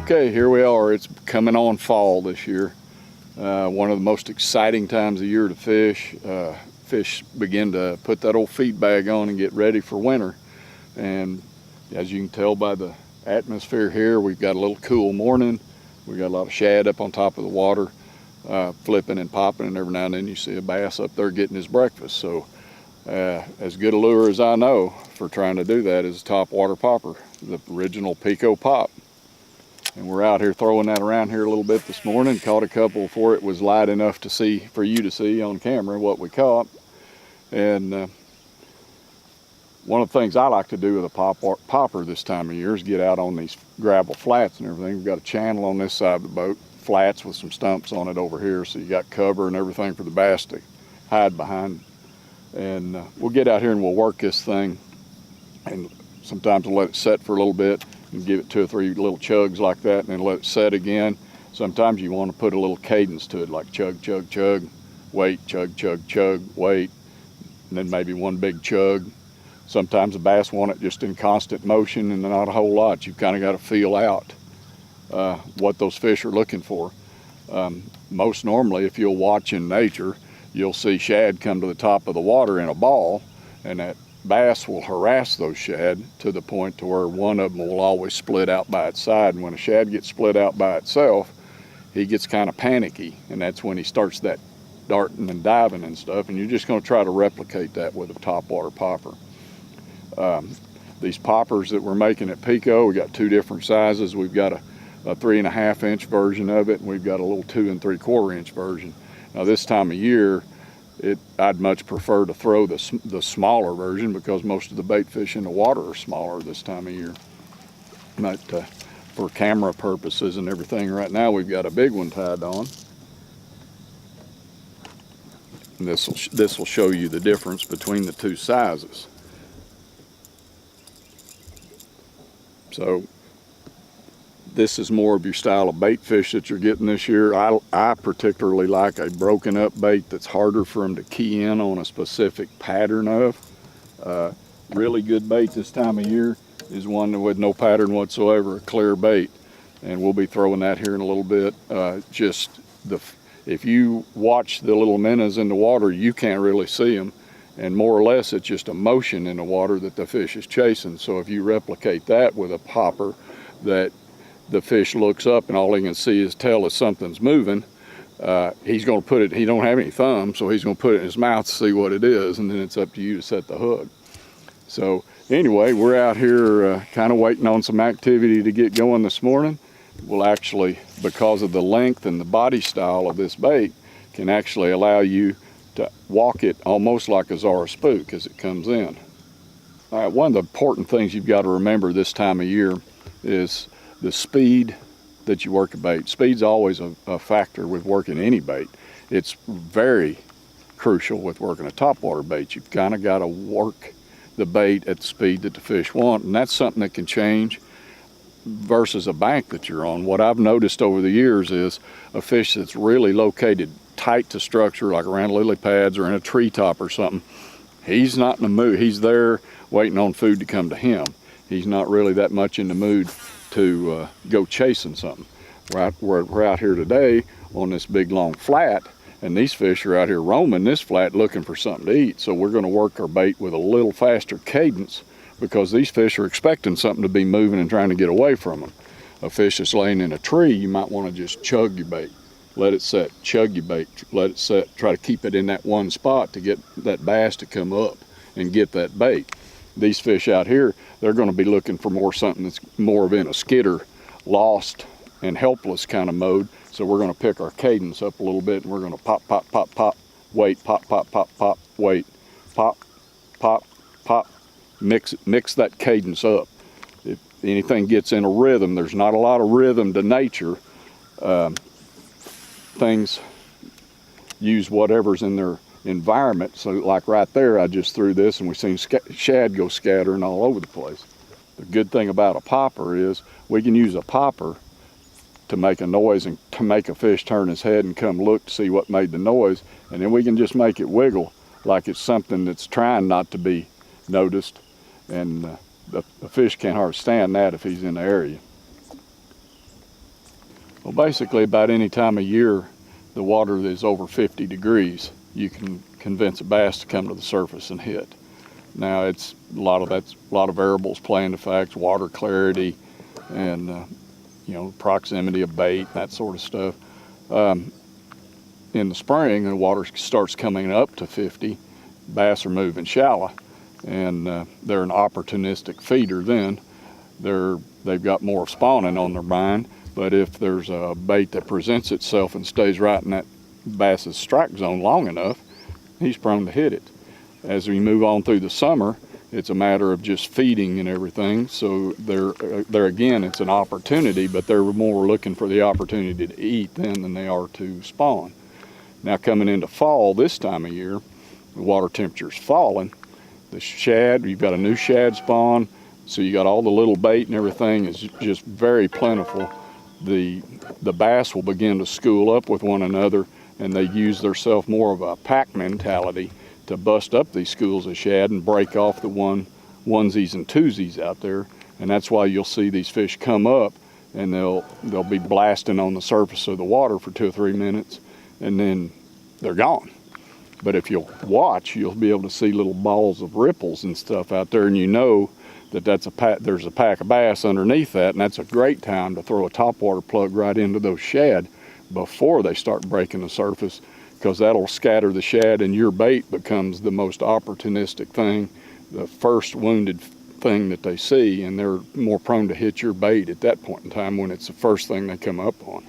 Okay, here we are. It's coming on fall this year. One of the most exciting times of year to fish. Fish begin to put that old feed bag on and get ready for winter. And as you can tell by the atmosphere here, we've got a little cool morning. We've got a lot of shad up on top of the water, flipping and popping, and every now and then you see a bass up there getting his breakfast. So as good a lure as I know for trying to do that is a topwater popper, the original PICO pop. And we're out here throwing that around here a little bit this morning. Caught a couple before it was light enough to see, for you to see on camera what we caught. And one of the things I like to do with a popper this time of year is get out on these gravel flats and everything. We've got a channel on this side of the boat, flats with some stumps on it over here, so you got cover and everything for the bass to hide behind. And we'll get out here and we'll work this thing, and sometimes we'll let it set for a little bit and give it 2 or 3 little chugs like that and then let it set again. Sometimes you want to put a little cadence to it, like chug, chug, chug, wait, chug, chug, chug, wait, and then maybe one big chug. Sometimes the bass want it just in constant motion and not a whole lot. You've kind of got to feel out what those fish are looking for. Most normally, if you'll watch in nature, you'll see shad come to the top of the water in a ball, and that bass will harass those shad to the point to where one of them will always split out by its side. And when a shad gets split out by itself, he gets kind of panicky, and that's when he starts that darting and diving and stuff. And you're just going to try to replicate that with a topwater popper. These poppers that we're making at PICO, we got 2 different sizes. We've got a 3.5 inch version of it, and we've got a little 2 3/4 inch version. Now this time of year, I'd much prefer to throw the smaller version, because most of the bait fish in the water are smaller this time of year. But for camera purposes and everything, right now we've got a big one tied on. And this will show you the difference between the 2 sizes. So this is more of your style of bait fish that you're getting this year. I particularly like a broken up bait that's harder for them to key in on a specific pattern of. Really good bait this time of year is one with no pattern whatsoever, a clear bait. And we'll be throwing that here in a little bit. If you watch the little minnows in the water, you can't really see them. And more or less, it's just a motion in the water that the fish is chasing. So if you replicate that with a popper, that the fish looks up and all he can see is tell if something's moving, he's going to put it, he don't have any thumb, so he's going to put it in his mouth to see what it is, and then it's up to you to set the hook. So anyway, we're out here kind of waiting on some activity to get going this morning. We'll actually, because of the length and the body style of this bait, can actually allow you to walk it almost like a Zara spook as it comes in. All right, one of the important things you've got to remember this time of year is the speed that you work a bait. Speed's always a factor with working any bait. It's very crucial with working a topwater bait. You've kind of got to work the bait at the speed that the fish want, and that's something that can change versus a bank that you're on. What I've noticed over the years is a fish that's really located tight to structure, like around lily pads or in a treetop or something, he's not in the mood. He's there waiting on food to come to him. He's not really that much in the mood to go chasing something. We're out here today on this big long flat, and these fish are out here roaming this flat looking for something to eat. So we're going to work our bait with a little faster cadence, because these fish are expecting something to be moving and trying to get away from them. A fish that's laying in a tree, you might want to just chug your bait, let it set, chug your bait, let it set, try to keep it in that one spot to get that bass to come up and get that bait. These fish out here, they're going to be looking for something that's more of in a skidder, lost and helpless kind of mode. So we're going to pick our cadence up a little bit, and we're going to pop, pop, pop, pop, wait, pop, pop, pop, pop, wait, pop, pop, pop, mix that cadence up. If anything gets in a rhythm, there's not a lot of rhythm to nature. Things use whatever's in their environment. So like right there, I just threw this and we've seen shad go scattering all over the place. The good thing about a popper is we can use a popper to make a noise and to make a fish turn his head and come look to see what made the noise, and then we can just make it wiggle like it's something that's trying not to be noticed, and the fish can't hardly stand that if he's in the area. Well, basically about any time of year the water is over 50 degrees, you can convince a bass to come to the surface and hit. Now that's a lot of variables play into facts, water clarity, and proximity of bait, that sort of stuff. In the spring, the water starts coming up to 50. Bass are moving shallow, and they're an opportunistic feeder. Then they've got more spawning on their mind. But if there's a bait that presents itself and stays right in that bass's strike zone long enough, he's prone to hit it. As we move on through the summer, it's a matter of just feeding and everything. So there again, it's an opportunity, but they're more looking for the opportunity to eat then than they are to spawn. Now coming into fall, this time of year, the water temperature's falling. The shad, you've got a new shad spawn, so you got all the little bait and everything is just very plentiful. The bass will begin to school up with one another, and they use themselves more of a pack mentality to bust up these schools of shad and break off the onesies and twosies out there. And that's why you'll see these fish come up and they'll be blasting on the surface of the water for 2 or 3 minutes, and then they're gone. But if you'll watch, you'll be able to see little balls of ripples and stuff out there, and you know that there's a pack of bass underneath that, and that's a great time to throw a topwater plug right into those shad before they start breaking the surface, because that'll scatter the shad and your bait becomes the most opportunistic thing, the first wounded thing that they see, and they're more prone to hit your bait at that point in time when it's the first thing they come up on.